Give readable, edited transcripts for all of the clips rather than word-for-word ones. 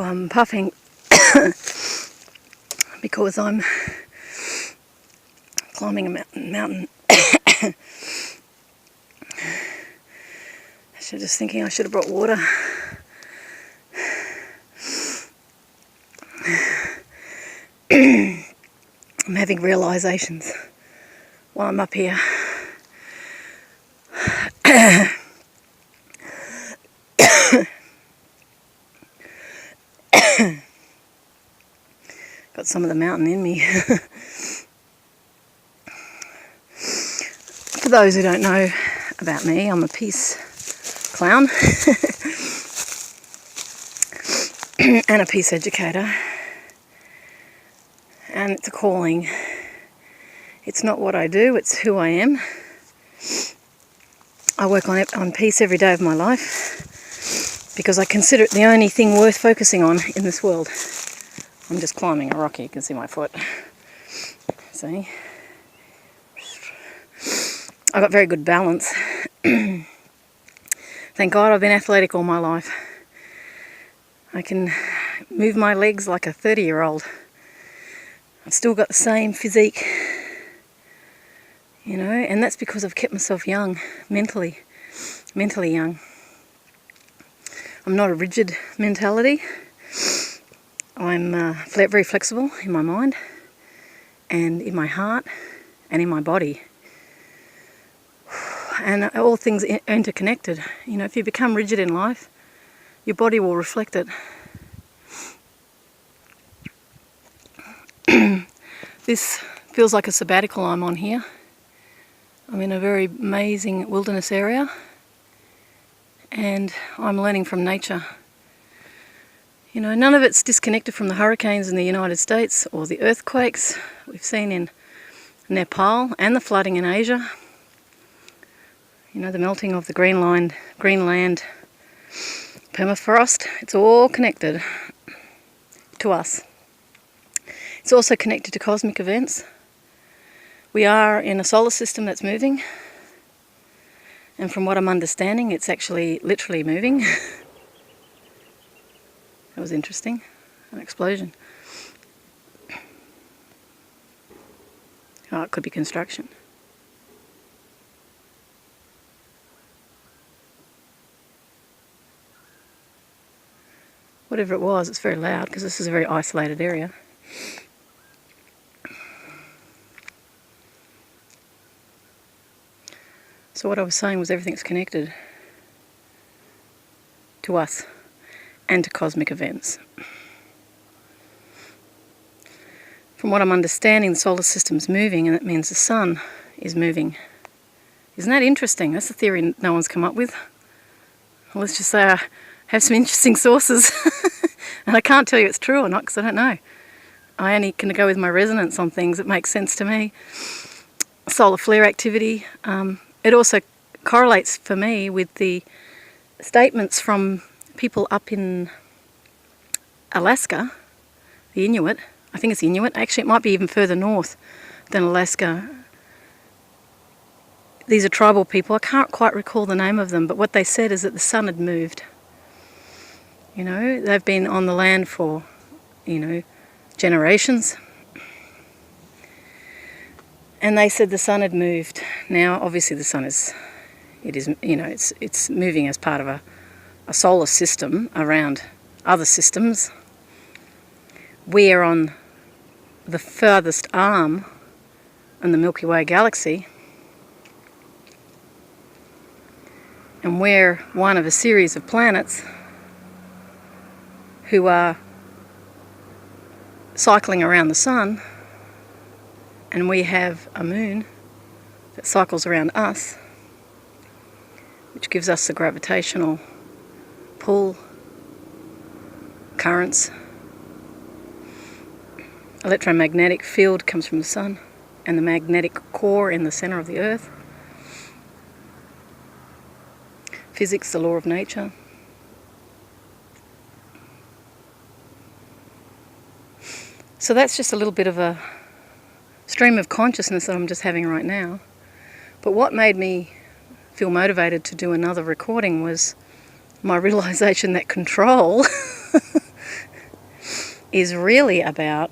I'm puffing because I'm climbing a mountain. Just thinking I should have brought water. I'm having realizations while I'm up here. Got some of the mountain in me. For those who don't know about me, I'm a peace clown and a peace educator, and it's a calling. It's not what I do, it's who I am. I work on peace every day of my life because I consider it the only thing worth focusing on in this world. I'm just climbing a rock here, you can see my foot. See? I got very good balance. Thank God I've been athletic all my life. I can move my legs like a 30-year-old. I've still got the same physique, you know, and that's because I've kept myself young, mentally young. I'm not a rigid mentality. I'm very flexible in my mind and in my heart and in my body. And all things are interconnected. You know, if you become rigid in life, your body will reflect it. This feels like a sabbatical I'm on here. I'm in a very amazing wilderness area and I'm learning from nature. You know, none of it's disconnected from the hurricanes in the United States or the earthquakes we've seen in Nepal and the flooding in Asia. You know, the melting of the Greenland permafrost. It's all connected to us. It's also connected to cosmic events. We are in a solar system that's moving, and from what I'm understanding, it's actually literally moving. That was interesting. An explosion. Oh, it could be construction. Whatever it was, it's very loud because this is a very isolated area. So what I was saying was everything's connected to us and to cosmic events. From what I'm understanding, the solar system's moving, and that means the sun is moving. Isn't that interesting? That's a theory no one's come up with. Well, let's just say I have some interesting sources and I can't tell you it's true or not because I don't know. I only can go with my resonance on things that make sense to me. Solar flare activity. It also correlates for me with the statements from people up in Alaska, the Inuit. I think it's Inuit. Actually, it might be even further north than Alaska. These are tribal people. I can't quite recall the name of them, but what they said is that the sun had moved. You know, they've been on the land for, you know, generations. And they said the sun had moved. Now, obviously the sun is it's moving as part of a solar system around other systems. We are on the furthest arm in the Milky Way galaxy. And we're one of a series of planets who are cycling around the sun, and we have a moon that cycles around us, which gives us the gravitational pull, currents. Electromagnetic field comes from the sun, and the magnetic core in the center of the earth. Physics, the law of nature. So that's just a little bit of a stream of consciousness that I'm just having right now. But what made me feel motivated to do another recording was my realization that control is really about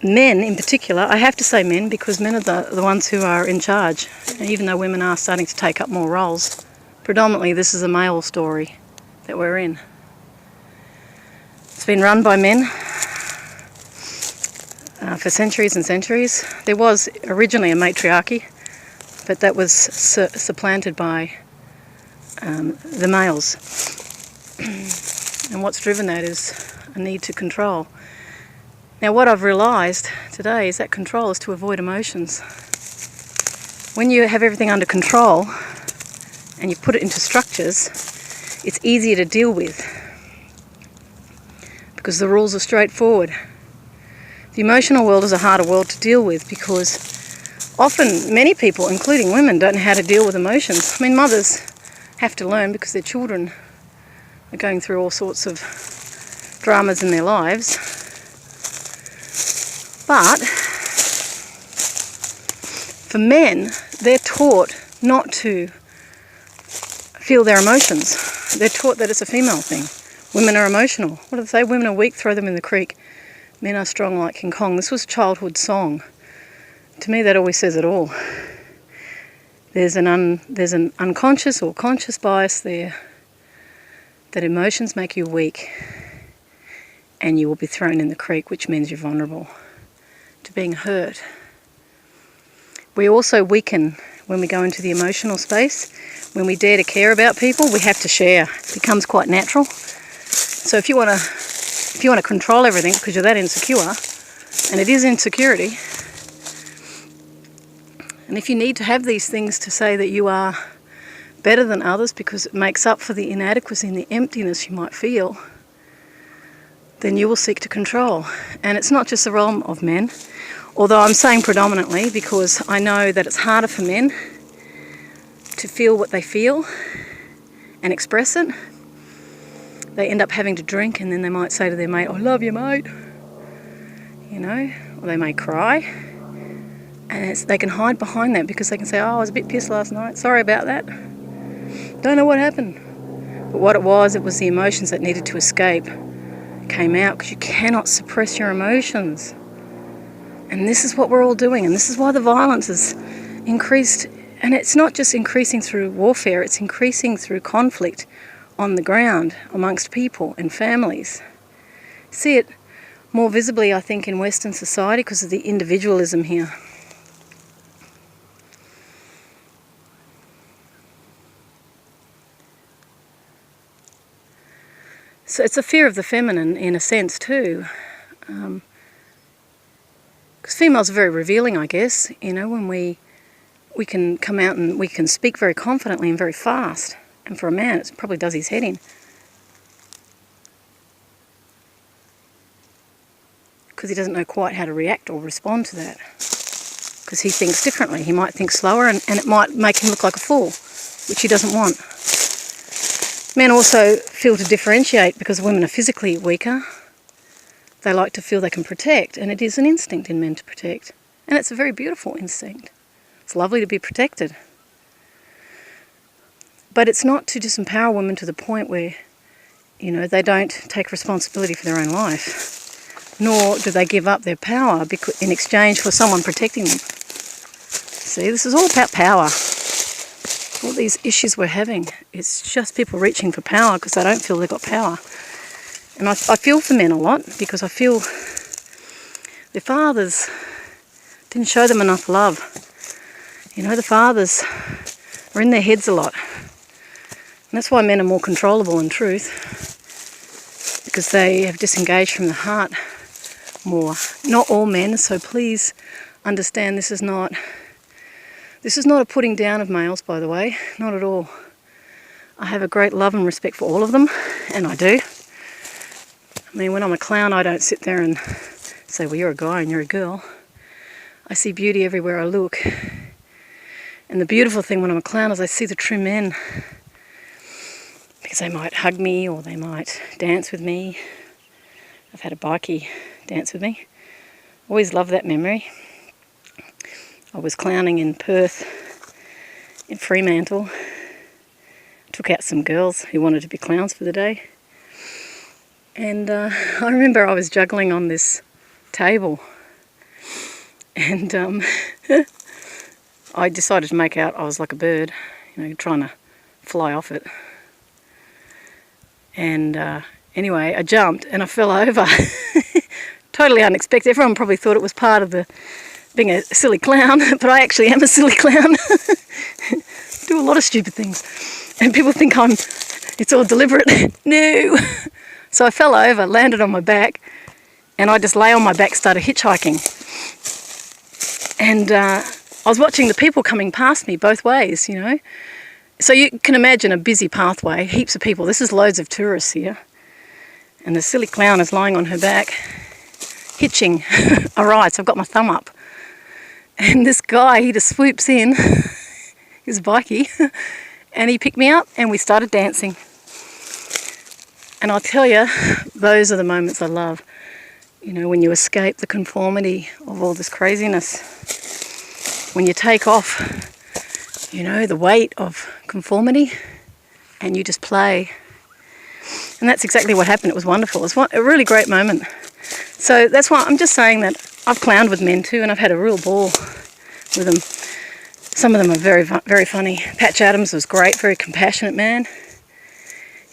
men in particular. I have to say men because men are the ones who are in charge, even though women are starting to take up more roles. Predominantly this is a male story that we're in. It's been run by men for centuries and centuries. There was originally a matriarchy, but that was supplanted by the males. And what's driven that is a need to control. Now what I've realised today is that control is to avoid emotions. When you have everything under control and you put it into structures, it's easier to deal with because the rules are straightforward. The emotional world is a harder world to deal with because often many people, including women, don't know how to deal with emotions. I mean, mothers have to learn because their children are going through all sorts of dramas in their lives. But for men, they're taught not to feel their emotions. They're taught that it's a female thing. Women are emotional. What do they say? Women are weak, throw them in the creek. Men are strong like King Kong. This was a childhood song. To me, that always says it all. There's an unconscious or conscious bias there that emotions make you weak and you will be thrown in the creek, which means you're vulnerable to being hurt. We also weaken when we go into the emotional space. When we dare to care about people, we have to share. It becomes quite natural. So if you want to control everything because you're that insecure, and it is insecurity, and if you need to have these things to say that you are better than others because it makes up for the inadequacy and the emptiness you might feel, then you will seek to control. And it's not just the realm of men, although I'm saying predominantly because I know that it's harder for men to feel what they feel and express it. They end up having to drink and then they might say to their mate, "I love you, mate," you know, or they may cry. And they can hide behind that because they can say, "Oh, I was a bit pissed last night, sorry about that. Don't know what happened." But what it was the emotions that needed to escape came out because you cannot suppress your emotions. And this is what we're all doing, and this is why the violence has increased. And it's not just increasing through warfare, it's increasing through conflict on the ground amongst people and families. See it more visibly, I think, in Western society because of the individualism here. So it's a fear of the feminine in a sense too. Because females are very revealing, I guess, you know, when we can come out and we can speak very confidently and very fast. And for a man, it probably does his head in. Because he doesn't know quite how to react or respond to that. Because he thinks differently. He might think slower and it might make him look like a fool, which he doesn't want. Men also feel to differentiate because women are physically weaker. They like to feel they can protect, and it is an instinct in men to protect. And it's a very beautiful instinct. It's lovely to be protected. But it's not to disempower women to the point where, you know, they don't take responsibility for their own life, nor do they give up their power in exchange for someone protecting them. See, this is all about power. All these issues we're having, it's just people reaching for power because they don't feel they've got power. And I feel for men a lot because I feel their fathers didn't show them enough love. You know, the fathers are in their heads a lot. And that's why men are more controllable in truth, because they have disengaged from the heart more. Not all men, so please understand this is not a putting down of males, by the way, not at all. I have a great love and respect for all of them, and I do. I mean, when I'm a clown, I don't sit there and say, well, you're a guy and you're a girl. I see beauty everywhere I look. And the beautiful thing when I'm a clown is I see the true men, because they might hug me or they might dance with me. I've had a bikie dance with me. Always loved that memory. I was clowning in Perth, in Fremantle. Took out some girls who wanted to be clowns for the day. And I remember I was juggling on this table, and I decided to make out I was like a bird, trying to fly off it. And anyway, I jumped and I fell over. Totally unexpected. Everyone probably thought it was part of being a silly clown, but I actually am a silly clown. Do a lot of stupid things. And people think it's all deliberate. No. So I fell over, landed on my back, and I just lay on my back, started hitchhiking. And I was watching the people coming past me both ways, So you can imagine a busy pathway, heaps of people. This is loads of tourists here. And the silly clown is lying on her back, hitching a ride. So I've got my thumb up. And this guy, he just swoops in, he's a bikie, and he picked me up and we started dancing. And I'll tell you, those are the moments I love. When you escape the conformity of all this craziness. When you take off, the weight of conformity and you just play. And that's exactly what happened. It was wonderful. It was a really great moment. So that's why I'm just saying that I've clowned with men too, and I've had a real ball with them. Some of them are very, very funny. Patch Adams was great, very compassionate man.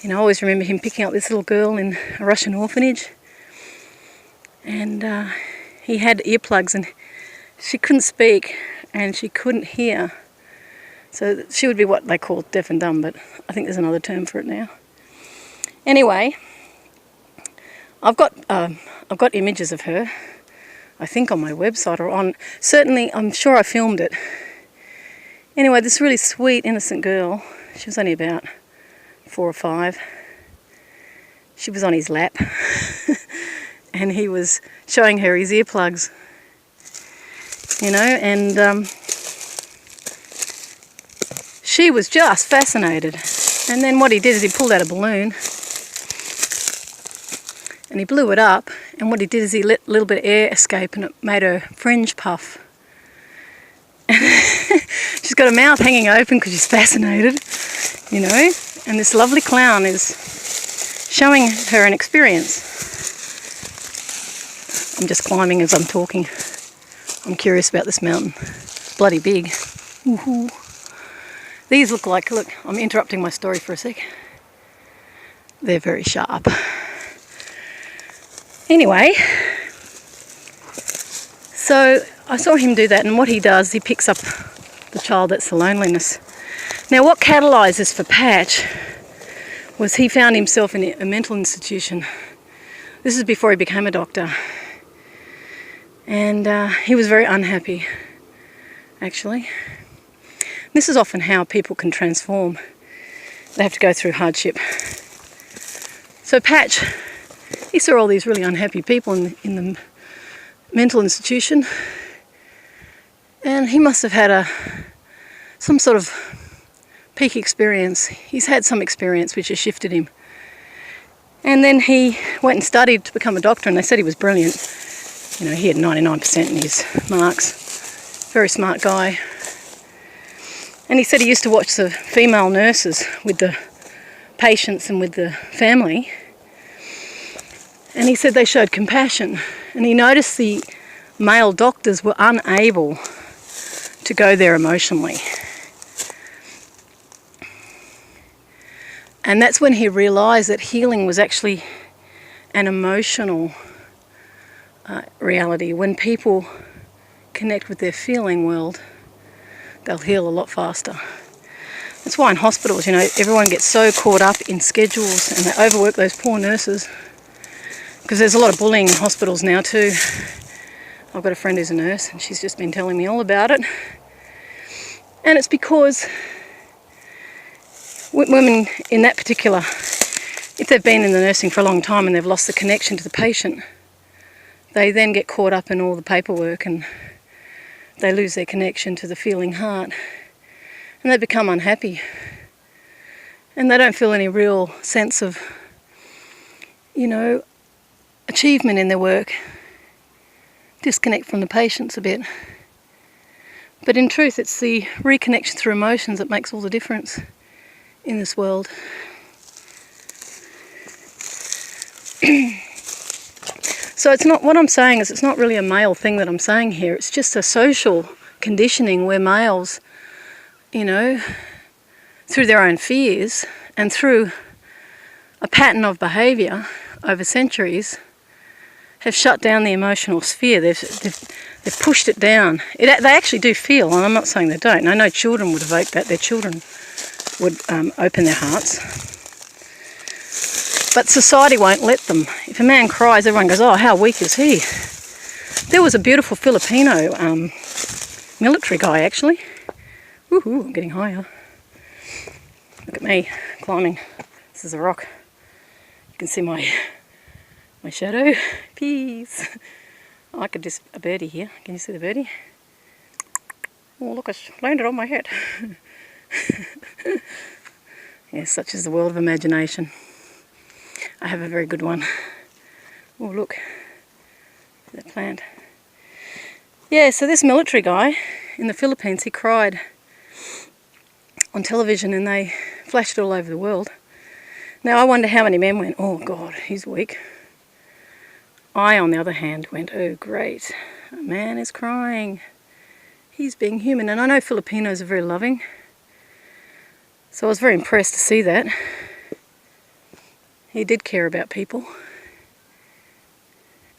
I always remember him picking up this little girl in a Russian orphanage. And he had earplugs and she couldn't speak and she couldn't hear. So she would be what they call deaf and dumb, but I think there's another term for it now. Anyway, I've got images of her, I think on my website or on, certainly I'm sure I filmed it. Anyway, this really sweet, innocent girl, she was only about 4 or 5. She was on his lap and he was showing her his earplugs, and she was just fascinated. And then what he did is he pulled out a balloon and he blew it up, and what he did is he let a little bit of air escape and it made her fringe puff. She's got her mouth hanging open because she's fascinated, and this lovely clown is showing her an experience. I'm just climbing as I'm talking. I'm curious about this mountain. Bloody big. Woohoo. These look, I'm interrupting my story for a sec. They're very sharp. Anyway, so I saw him do that, and what he does, he picks up the child that's the loneliness. Now what catalysed this for Patch was he found himself in a mental institution. This is before he became a doctor. And he was very unhappy, actually. This is often how people can transform. They have to go through hardship. So Patch, he saw all these really unhappy people in the mental institution, and he must have had some sort of peak experience. He's had some experience which has shifted him. And then he went and studied to become a doctor, and they said he was brilliant. He had 99% in his marks. Very smart guy. And he said he used to watch the female nurses with the patients and with the family. And he said they showed compassion. And he noticed the male doctors were unable to go there emotionally. And that's when he realised that healing was actually an emotional reality. When people connect with their feeling world, they'll heal a lot faster. That's why in hospitals, everyone gets so caught up in schedules and they overwork those poor nurses. Because there's a lot of bullying in hospitals now too. I've got a friend who's a nurse and she's just been telling me all about it. And it's because women in that particular, if they've been in the nursing for a long time and they've lost the connection to the patient, they then get caught up in all the paperwork and they lose their connection to the feeling heart and they become unhappy. And they don't feel any real sense of, achievement in their work. Disconnect from the patients a bit. But in truth, it's the reconnection through emotions that makes all the difference in this world. So it's not, what I'm saying is it's not really a male thing that I'm saying here. It's just a social conditioning where males, you know, through their own fears and through a pattern of behaviour over centuries, have shut down the emotional sphere. They've pushed it down. They actually do feel, and I'm not saying they don't. I know children would evoke that. Their children would open their hearts. But society won't let them. If a man cries, everyone goes, oh, how weak is he? There was a beautiful Filipino military guy, actually. Woohoo, I'm getting higher. Look at me, climbing. This is a rock. You can see my shadow. Peace. I like a birdie here. Can you see the birdie? Oh, look, it's landed on my head. Yes, such is the world of imagination. I have a very good one. Oh, look. That plant. Yeah, so this military guy in the Philippines, he cried on television and they flashed it all over the world. Now, I wonder how many men went, oh, God, he's weak. I, on the other hand, went, oh, great. A man is crying. He's being human. And I know Filipinos are very loving. So I was very impressed to see that. He did care about people.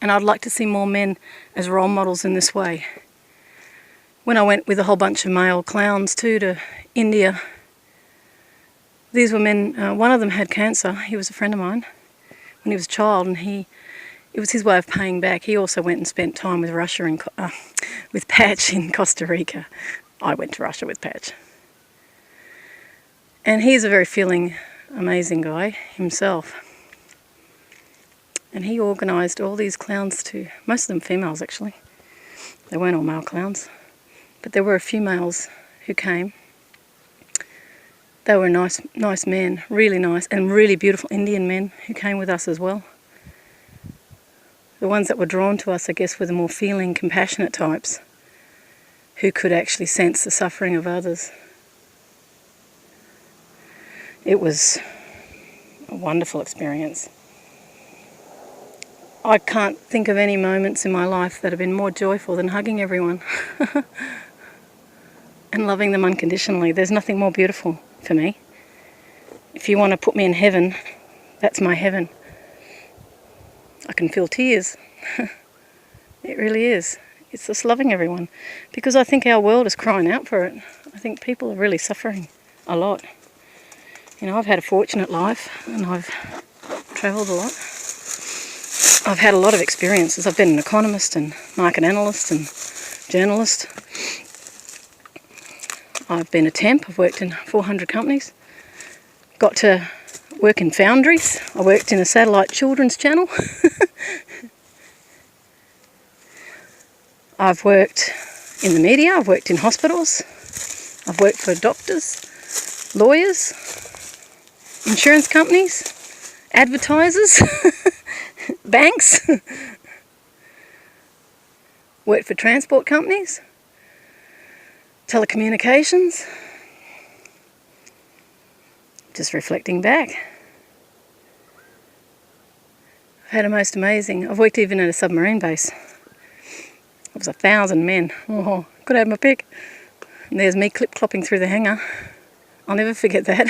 And I'd like to see more men as role models in this way. When I went with a whole bunch of male clowns too to India, these were men, one of them had cancer. He was a friend of mine when he was a child, and it was his way of paying back. He also went and spent time with with Patch in Costa Rica. I went to Russia with Patch. And he's a very feeling, amazing guy himself. And he organised all these clowns to, most of them females actually. They weren't all male clowns. But there were a few males who came. They were nice men, really nice, and really beautiful Indian men who came with us as well. The ones that were drawn to us, I guess, were the more feeling, compassionate types who could actually sense the suffering of others. It was a wonderful experience. I can't think of any moments in my life that have been more joyful than hugging everyone and loving them unconditionally. There's nothing more beautiful for me. If you want to put me in heaven, that's my heaven. I can feel tears. It really is. It's just loving everyone. Because I think our world is crying out for it. I think people are really suffering a lot. You know, I've had a fortunate life and I've travelled a lot. I've had a lot of experiences. I've been an economist and market analyst and journalist. I've been a temp. I've worked in 400 companies. Got to work in foundries. I worked in a satellite children's channel. I've worked in the media. I've worked in hospitals. I've worked for doctors, lawyers, insurance companies, advertisers, banks. Worked for transport companies, telecommunications. Just reflecting back. I've had a most amazing... I've worked even at a submarine base. It was 1,000 men. Oh, could have my pick. And there's me clip-clopping through the hangar. I'll never forget that.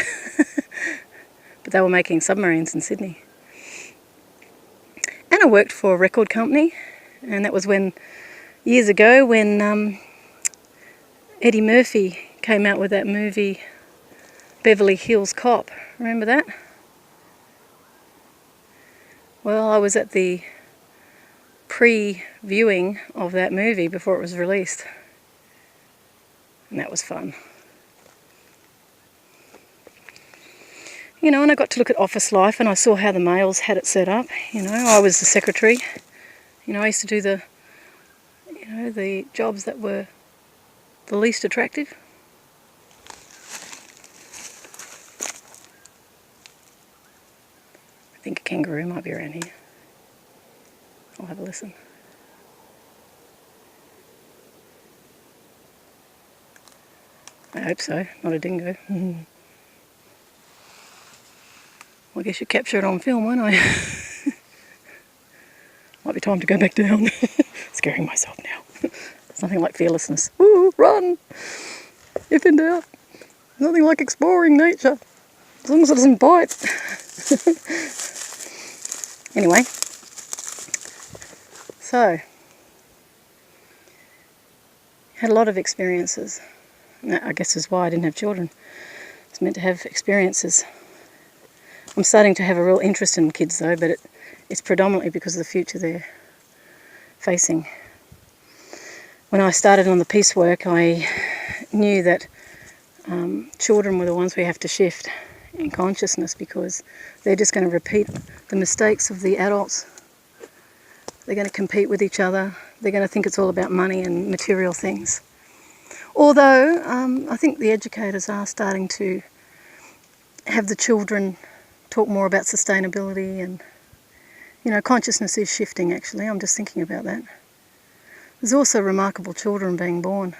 But they were making submarines in Sydney. And I worked for a record company. And that was when, years ago, when Eddie Murphy came out with that movie Beverly Hills Cop. Remember that? Well, I was at the pre-viewing of that movie before it was released. And that was fun. You know, and I got to look at office life and I saw how the males had it set up. You know, I was the secretary. You know, I used to do the jobs that were the least attractive. I think a kangaroo might be around here. I'll have a listen. I hope so, not a dingo. Well, I guess you capture it on film, won't I? Might be time to go back down. Scaring myself now. It's nothing like fearlessness. Ooh, run! If in doubt. Nothing like exploring nature. As long as it doesn't bite. Anyway. So. Had a lot of experiences. And I guess is why I didn't have children. It's meant to have experiences. I'm starting to have a real interest in kids though, but it's predominantly because of the future they're facing. When I started on the peace work, I knew that children were the ones we have to shift in consciousness, because they're just going to repeat the mistakes of the adults. They're going to compete with each other. They're going to think it's all about money and material things. Although I think the educators are starting to have the children talk more about sustainability, and consciousness is shifting actually. I'm just thinking about that. There's also remarkable children being born.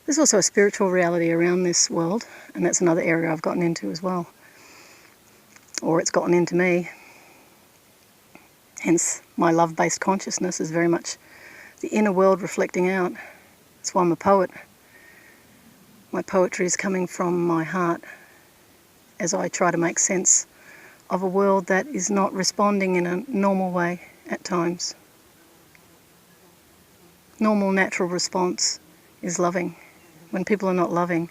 There's also a spiritual reality around this world, and that's another area I've gotten into as well. Or it's gotten into me. Hence, my love-based consciousness is very much the inner world reflecting out. That's why I'm a poet. My poetry is coming from my heart as I try to make sense of a world that is not responding in a normal way at times. Normal, natural response is loving. When people are not loving,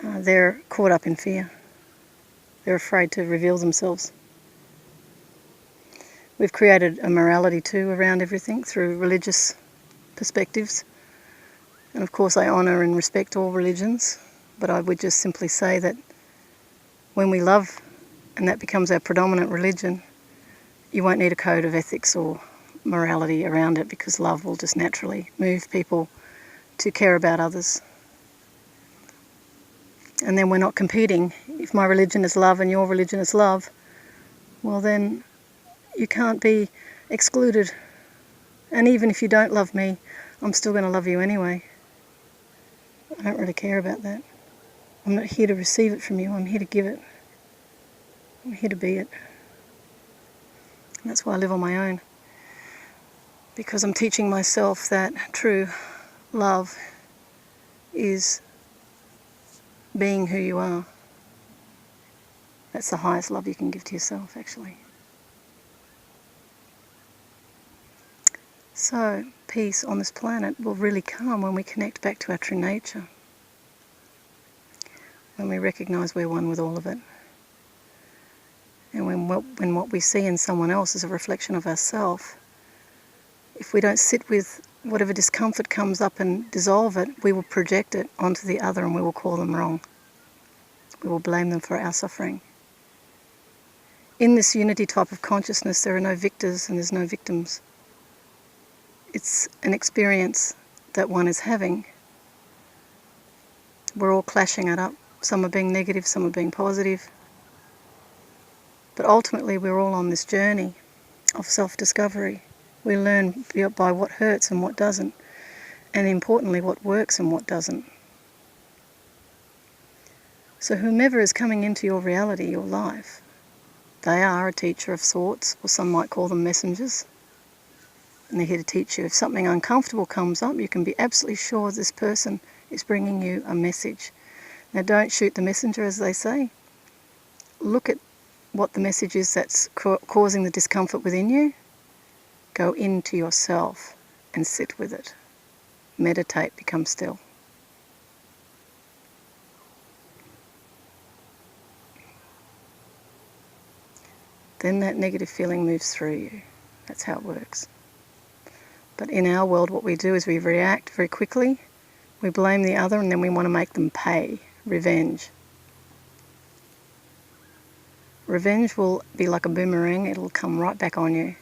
they're caught up in fear. They're afraid to reveal themselves. We've created a morality too around everything through religious perspectives. And of course I honour and respect all religions, but I would just simply say that when we love, and that becomes our predominant religion, you won't need a code of ethics or morality around it, because love will just naturally move people to care about others. And then we're not competing. If my religion is love and your religion is love, well then you can't be excluded. And even if you don't love me, I'm still going to love you anyway. I don't really care about that. I'm not here to receive it from you, I'm here to give it. I'm here to be it. And that's why I live on my own. Because I'm teaching myself that true love is being who you are. That's the highest love you can give to yourself, actually. So, peace on this planet will really come when we connect back to our true nature. When we recognise we're one with all of it. And when what we see in someone else is a reflection of ourselves, if we don't sit with whatever discomfort comes up and dissolve it, we will project it onto the other and we will call them wrong. We will blame them for our suffering. In this unity type of consciousness, there are no victors and there's no victims. It's an experience that one is having. We're all clashing it up. Some are being negative, some are being positive. But ultimately we're all on this journey of self-discovery. We learn by what hurts and what doesn't, and importantly what works and what doesn't. So whomever is coming into your reality, your life, they are a teacher of sorts, or some might call them messengers. And they're here to teach you. If something uncomfortable comes up, you can be absolutely sure this person is bringing you a message. Now don't shoot the messenger, as they say. Look at what the message is that's causing the discomfort within you. Go into yourself and sit with it. Meditate, become still. Then that negative feeling moves through you. That's how it works. But in our world, what we do is we react very quickly, we blame the other, and then we want to make them pay. Revenge. Revenge will be like a boomerang, it'll come right back on you.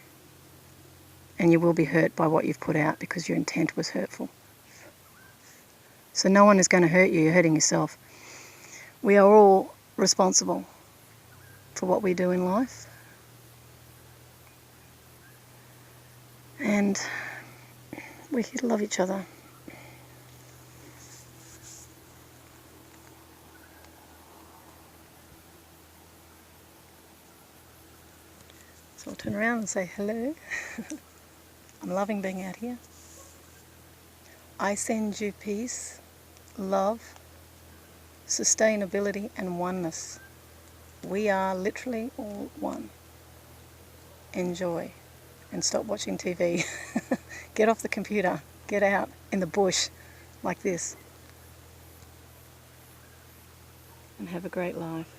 And you will be hurt by what you've put out because your intent was hurtful. So no one is going to hurt you, you're hurting yourself. We are all responsible for what we do in life. And we're here to love each other. So I'll turn around and say hello. I'm loving being out here. I send you peace, love, sustainability and oneness. We are literally all one. Enjoy and stop watching TV. Get off the computer. Get out in the bush like this. And have a great life.